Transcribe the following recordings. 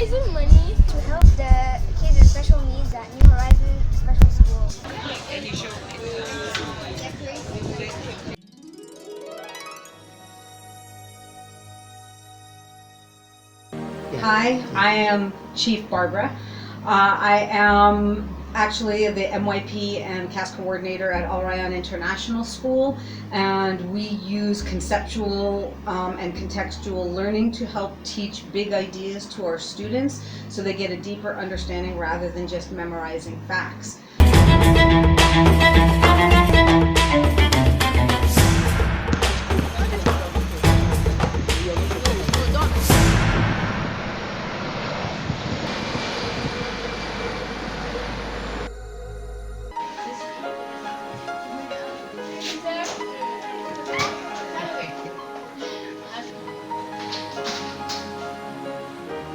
raising money to help the kids with special needs at New Horizon Special School. Hi, I am Chief Barbara. I am actually the MYP and CAS coordinator at Al Rayyan International School, and we use conceptual and contextual learning to help teach big ideas to our students so they get a deeper understanding rather than just memorizing facts.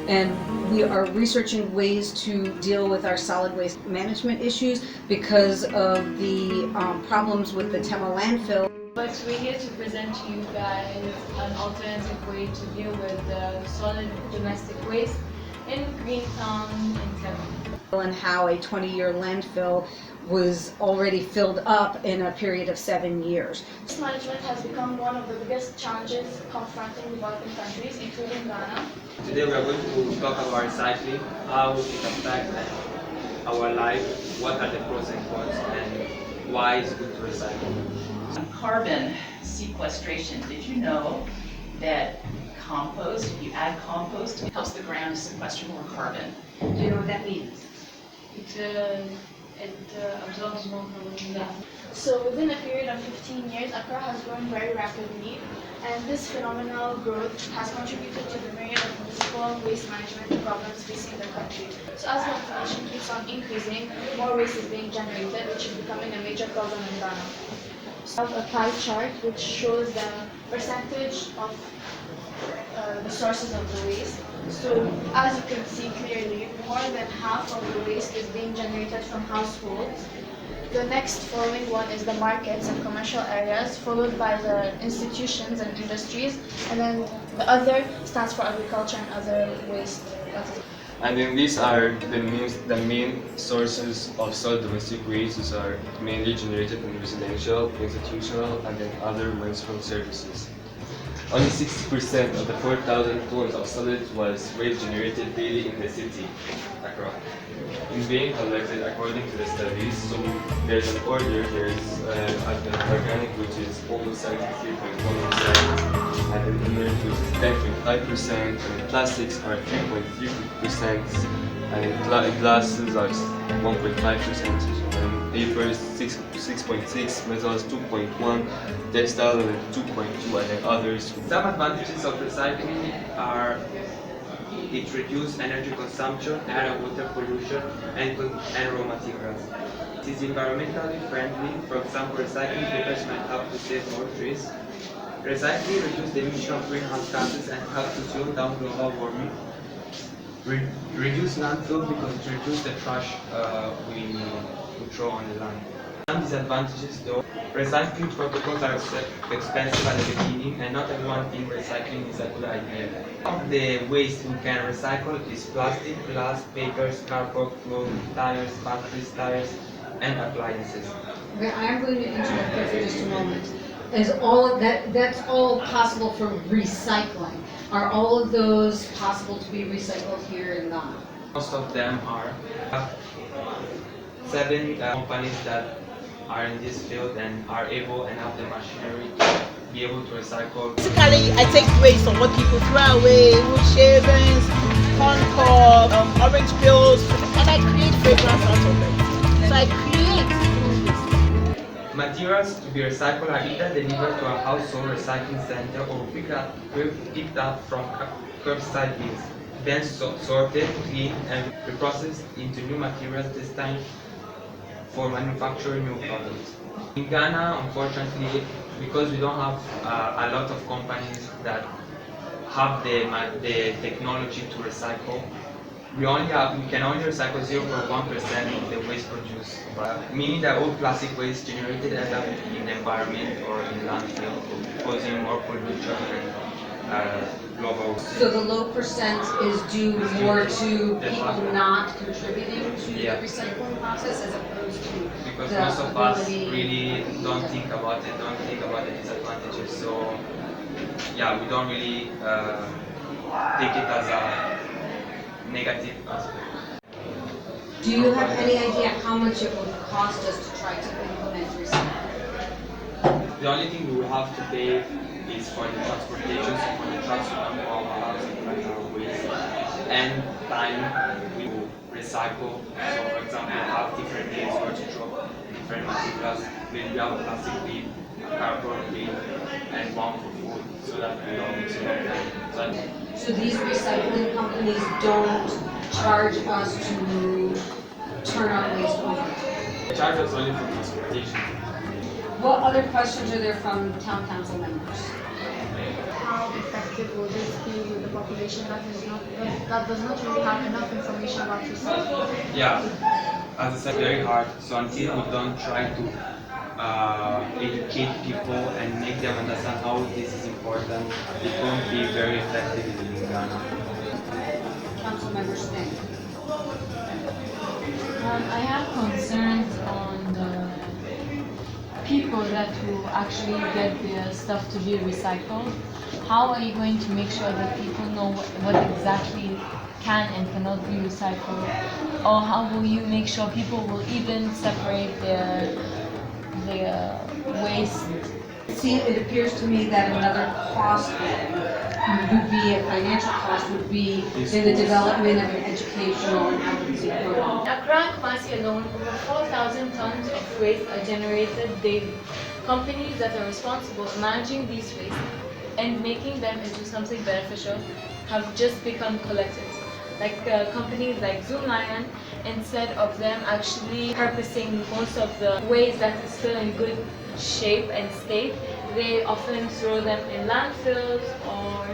And we are researching ways to deal with our solid waste management issues because of the problems with the Tema landfill. But we're here to present to you guys an alternative way to deal with the solid domestic waste in Greentown in Tema. And how a 20-year landfill was already filled up in a period of 7 years. Waste management has become one of the biggest challenges confronting developing countries, including Ghana. Today we are going to talk about recycling, how it affects our life, what are the pros and cons, and why it's good to recycle. Carbon sequestration. Did you know that compost, if you add compost, it helps the ground to sequester more carbon? Do you know what that means? It absorbs more carbon. So within a period of 15 years, Accra has grown very rapidly, and this phenomenal growth has contributed to the myriad of municipal waste management problems facing the country. So as the population keeps on increasing, more waste is being generated, which is becoming a major problem in Ghana. So I have a pie chart which shows the percentage of the sources of the waste. So as you can see clearly, more than half of the waste is being generated from households. The next following one is the markets and commercial areas, followed by the institutions and industries, and then the other stands for agriculture and other waste. And then these are the main sources of solid domestic waste, which are mainly generated in residential, institutional, and then other municipal services. Only 60% of the 4,000 tons of solids was waste generated daily in the city, Accra. In being collected according to the studies, so there's an order, there's organic, which is almost 73.1%, and then inert, which is 10.5%, and then plastics are 3.3%, and then glasses are 1.5%, and papers 6.6, metals 2.1, textile 2.2, and then others. Some advantages of recycling are it reduces energy consumption, air and water pollution, and raw materials. It is environmentally friendly. For example, recycling papers might help to save more trees. Recycling reduces the emission of greenhouse gases and helps to slow down global warming. Reduce landfill because it reduces the trash we throw on the land. Some disadvantages though, recycling protocols are expensive at the beginning and not everyone thinks recycling is a good idea. Some of the waste we can recycle is plastic, glass, papers, cardboard, clothes, tires, batteries, tires, and appliances. Okay, I am going to interrupt there for just a moment. Is all of that's all possible for recycling? Are all of those possible to be recycled here in Ghana? Most of them are. 7 companies that are in this field and are able and have the machinery to be able to recycle. Basically, I take waste from what people throw away, wood shavings, corn cob, orange peels, and I create fragrance out of it. So I create things. Materials to be recycled are either delivered to a household recycling center or picked up from curbside bins, then sorted, cleaned, and reprocessed into new materials, this time for manufacturing new products. In Ghana, unfortunately, because we don't have a lot of companies that have the technology to recycle, we can only recycle 0.1% of the waste produced, meaning that all plastic waste generated end up in the environment or in landfill, causing more pollution and global. So the low percent is due more to people not contributing to the recycling process as opposed to Because the most of us ability. really don't think about the disadvantages. So yeah, we don't really take it as a negative aspect. Do you have any idea how much it would cost us to try to implement recycling? The only thing we will have to pay is for the transportation, so for the trucks to come to our house and collect our waste, and time we will recycle. So for example, have different days where to drop different materials. Maybe we have a plastic bin, a cardboard bin, and one for food, so that we don't mix it up. So these recycling companies don't charge us to turn our waste over. They charge us only for transportation. What other questions are there from town council members? How effective will this be with the population that does not really have enough information about recycling? Yeah, as I said, very hard. So until we don't try to educate people and make them understand how this is important, it won't be very effective in Ghana. Council members think. I have concerns on the people that will actually get their stuff to be recycled. How are you going to make sure that people know what exactly can and cannot be recycled? Or how will you make sure people will even separate their waste? See, it appears to me that another cost would be, a financial cost would be in the development of an educational and advocacy program. Accra and Kumasi alone, over 4,000 tons of waste are generated daily. Companies that are responsible for managing these waste and making them into something beneficial have just become collectors. Like companies like Zoomlion, instead of them actually purposing most of the waste that is still in good shape and state, they often throw them in landfills or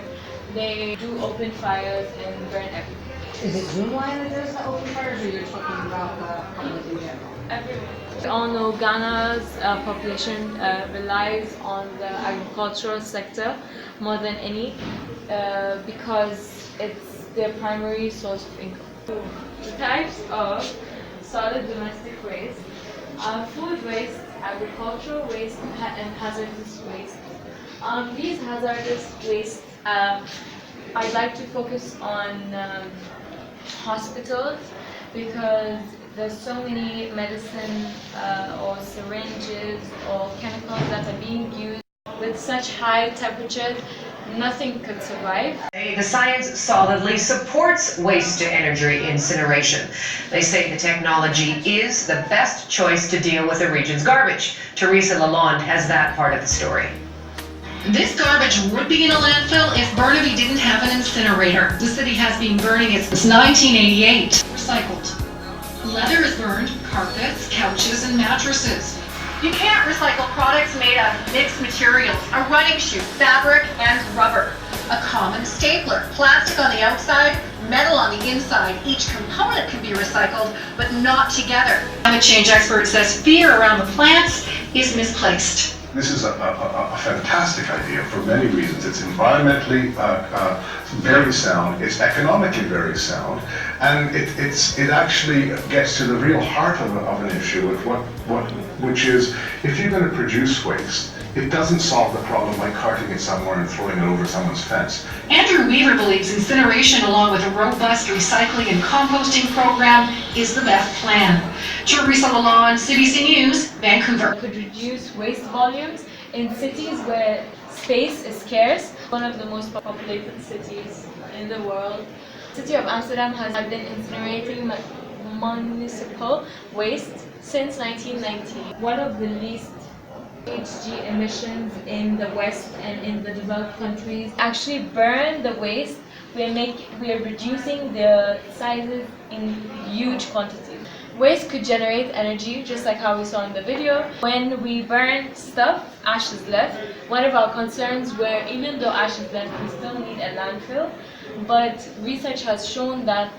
they do open fires and burn everything. Is it Zoomlion that does the open fires, or you're talking about the public in general? Everyone. We all know Ghana's population relies on the agricultural sector more than any because it's their primary source of income. The types of solid domestic waste are food waste, agricultural waste, and hazardous waste. These hazardous waste, I'd like to focus on hospitals because there's so many medicine or syringes or chemicals that are being used with such high temperatures, nothing could survive. The science solidly supports waste-to-energy incineration. They say the technology is the best choice to deal with the region's garbage. Teresa Lalonde has that part of the story. This garbage would be in a landfill if Burnaby didn't have an incinerator. The city has been burning it since 1988. Recycled. Leather is burned, carpets, couches, and mattresses. You can't recycle products made of mixed materials, a running shoe, fabric, and rubber. A common stapler, plastic on the outside, metal on the inside. Each component can be recycled, but not together. Climate change expert says fear around the plants is misplaced. This is a fantastic idea for many reasons. It's environmentally very sound, it's economically very sound, and it actually gets to the real heart of an issue, which is, if you're going to produce waste, it doesn't solve the problem by carting it somewhere and throwing it over someone's fence. Andrew Weaver believes incineration, along with a robust recycling and composting program, is the best plan. Teresa Lalonde, CBC News, Vancouver. Could reduce waste volumes in cities where space is scarce. One of the most populated cities in the world. The city of Amsterdam has been incinerating municipal waste since 1990. One of the least GHG emissions in the West and in the developed countries. Actually burn the waste, we are reducing the sizes in huge quantities. Waste could generate energy, just like how we saw in the video. When we burn stuff, ash is left. One of our concerns were, even though ash is left, we still need a landfill. But research has shown that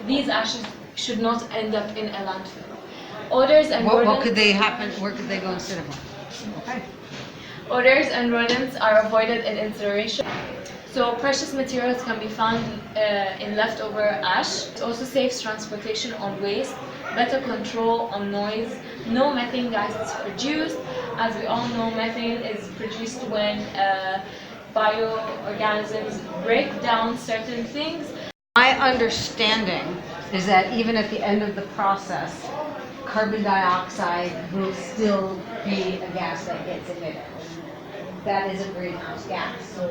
these ashes should not end up in a landfill. Odors and What could they happen? Where could they go instead of one? Okay. Odors and rodents are avoided in incineration. So precious materials can be found in leftover ash. It also saves transportation on waste, better control on noise, no methane gas is produced. As we all know, methane is produced when bioorganisms break down certain things. My understanding is that even at the end of the process, carbon dioxide will still be a gas that gets emitted. That is a greenhouse gas. So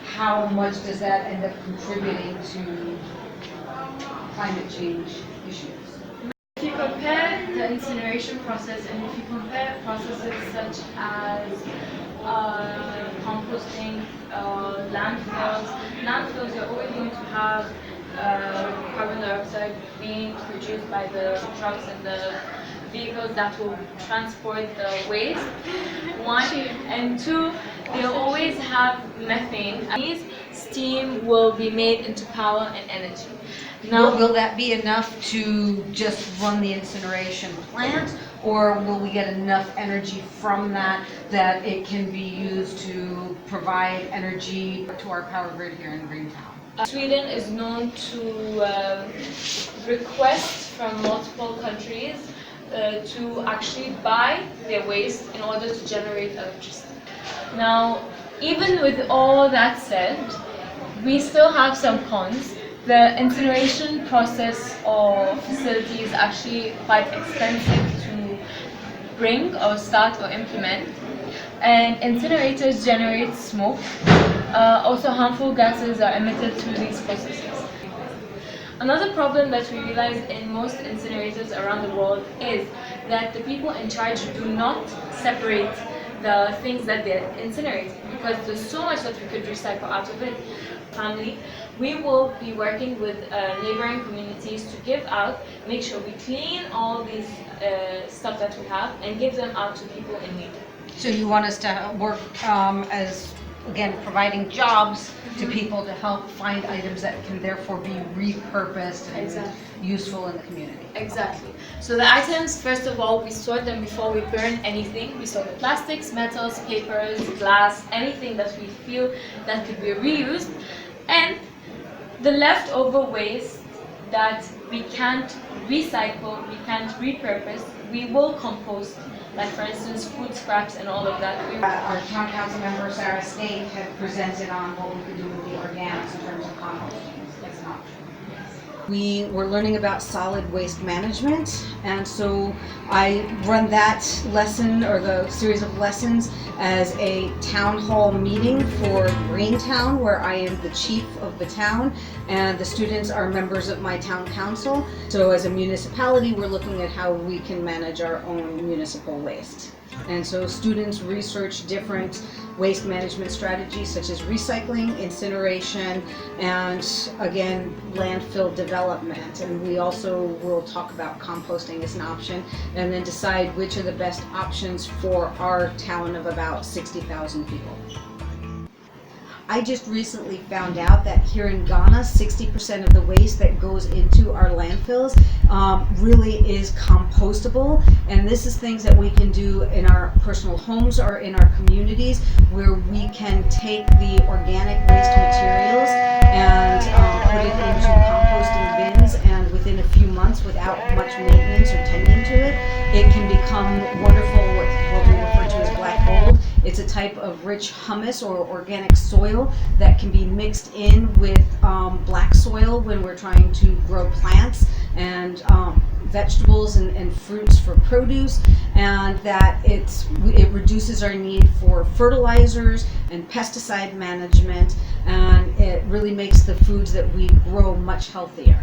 how much does that end up contributing to climate change issues? If you compare the incineration process and if you compare processes such as composting, landfills, you're always going to have carbon dioxide being produced by the trucks and the vehicles that will transport the waste, one, and two, they'll always have methane. These steam will be made into power and energy. Now, will that be enough to just run the incineration plant, or will we get enough energy from that that it can be used to provide energy to our power grid here in Greentown? Sweden is known to request from multiple countries to actually buy their waste in order to generate electricity. Now, even with all that said, we still have some cons. The incineration process or facility is actually quite expensive to bring or start or implement, and incinerators generate smoke. Also, harmful gases are emitted through these processes. Another problem that we realize in most incinerators around the world is that the people in charge do not separate the things that they're incinerating, because there's so much that we could recycle out of it. Family, we will be working with neighboring communities to give out, make sure we clean all these stuff that we have and give them out to people in need. So you want us to work as, again, providing jobs to people to help find items that can therefore be repurposed and useful in the community. Exactly. So the items, first of all, we sort them before we burn anything. We sort the plastics, metals, papers, glass, anything that we feel that could be reused. And the leftover waste that we can't recycle, we can't repurpose, we will compost. Like, for instance, food scraps and all of that. Our town council member, Sarah State, had presented on what we could do with the organics in terms of composting. That's an option. We were learning about solid waste management, and so I run that lesson, or the series of lessons, as a town hall meeting for Greentown, where I am the chief of the town, and the students are members of my town council. So as a municipality, we're looking at how we can manage our own municipal waste. And so students research different waste management strategies such as recycling, incineration, and again, landfill development. And we also will talk about composting as an option, and then decide which are the best options for our town of about 60,000 people. I just recently found out that here in Ghana, 60% of the waste that goes into our landfills really is compostable. And this is things that we can do in our personal homes or in our communities, where we can take the organic waste materials and put it into composting bins, and within a few months, without much maintenance or tending to it, it can become wonderful, what we refer to as black gold. It's a type of rich humus or organic soil that can be mixed in with black soil when we're trying to grow plants and vegetables and fruits for produce, and that it reduces our need for fertilizers and pesticide management, and it really makes the foods that we grow much healthier.